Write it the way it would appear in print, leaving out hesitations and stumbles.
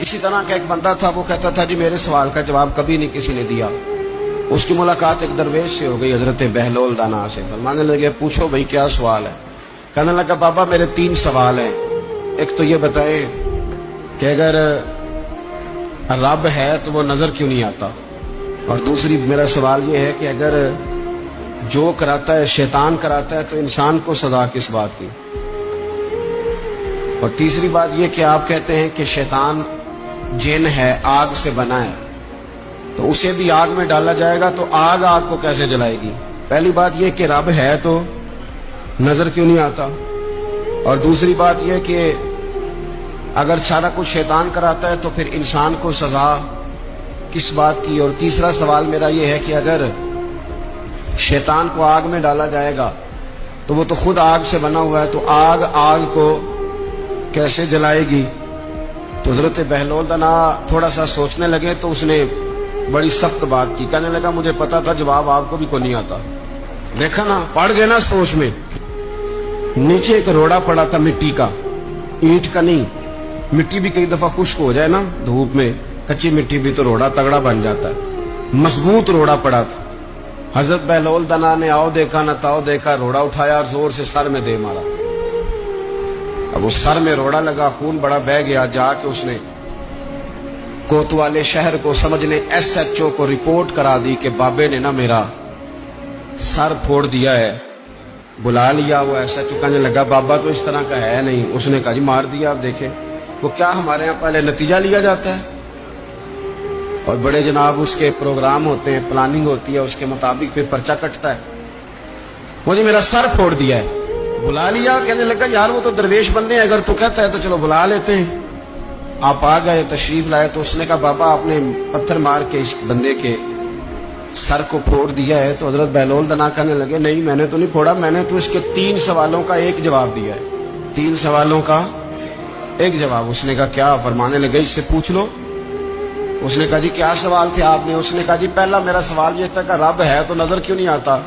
اسی طرح کا ایک بندہ تھا، وہ کہتا تھا جی میرے سوال کا جواب کبھی نہیں کسی نے دیا۔ اس کی ملاقات ایک درویش سے ہو گئی، حضرت بہلول دانا سے۔ فرمانے لگے پوچھو بھائی کیا سوال ہے؟ کہنے لگا بابا میرے 3 سوال ہیں۔ ایک تو یہ بتائیں کہ اگر رب ہے تو وہ نظر کیوں نہیں آتا؟ اور دوسری میرا سوال یہ ہے کہ اگر جو کراتا ہے شیطان کراتا ہے تو انسان کو سزا کس بات کی؟ اور تیسری بات یہ کہ آپ کہتے ہیں کہ شیطان جن ہے، آگ سے بنا ہے، تو اسے بھی آگ میں ڈالا جائے گا تو آگ کو کیسے جلائے گی؟ پہلی بات یہ کہ رب ہے تو نظر کیوں نہیں آتا؟ اور دوسری بات یہ کہ اگر سارا کچھ شیطان کراتا ہے تو پھر انسان کو سزا کس بات کی؟ اور تیسرا سوال میرا یہ ہے کہ اگر شیطان کو آگ میں ڈالا جائے گا تو وہ تو خود آگ سے بنا ہوا ہے، تو آگ کو کیسے جلائے گی؟ تو حضرت بہلول دانا تھوڑا سا سوچنے لگے تو اس نے بڑی سخت بات کی، کہنے لگا مجھے پتا تھا جواب آپ کو بھی کوئی نہیں آتا۔ دیکھا نا، پڑ گئے نا سوچ میں۔ نیچے ایک روڑا پڑا تھا مٹی کا، اینٹ کا نہیں۔ مٹی بھی کئی دفعہ خشک ہو جائے نا دھوپ میں، کچی مٹی بھی تو روڑا تگڑا بن جاتا ہے۔ مضبوط روڑا پڑا تھا۔ حضرت بہلول دانا نے آؤ دیکھا نہ تاؤ دیکھا، روڑا اٹھایا اور زور سے سر میں دے مارا۔ اب اس سر میں روڑا لگا، خون بڑا بہہ گیا۔ جا کے اس نے کوتوالے شہر کو سمجھنے SHO کو رپورٹ کرا دی کہ بابے نے نا میرا سر پھوڑ دیا ہے۔ بلا لیا وہ SHO، کہنے لگا بابا تو اس طرح کا ہے نہیں۔ اس نے کہا جی مار دیا۔ آپ دیکھیں وہ کیا ہمارے ہاں پہلے نتیجہ لیا جاتا ہے، اور بڑے جناب اس کے پروگرام ہوتے ہیں، پلاننگ ہوتی ہے، اس کے مطابق پھر پرچہ کٹتا ہے۔ مجھے میرا سر پھوڑ دیا ہے، بلا لیا۔ کہنے لگا یار وہ تو درویش بندے ہیں، اگر تو کہتا ہے تو چلو بلا لیتے ہیں۔ آپ آ گئے، تشریف لائے، تو اس نے کہا بابا آپ نے پتھر مار کے اس بندے کے سر کو پھوڑ دیا ہے۔ تو حضرت بہلول دانا کہنے لگے نہیں میں نے تو نہیں پھوڑا، میں نے تو اس کے 3 سوالوں کا ایک جواب دیا ہے۔ 3 سوالوں کا ایک جواب۔ اس نے کہا کیا؟ فرمانے لگے اس سے پوچھ لو۔ اس نے کہا جی کیا سوال تھے آپ نے؟ اس نے کہا جی پہلا میرا سوال یہ تھا کہ رب ہے تو نظر کیوں نہیں آتا؟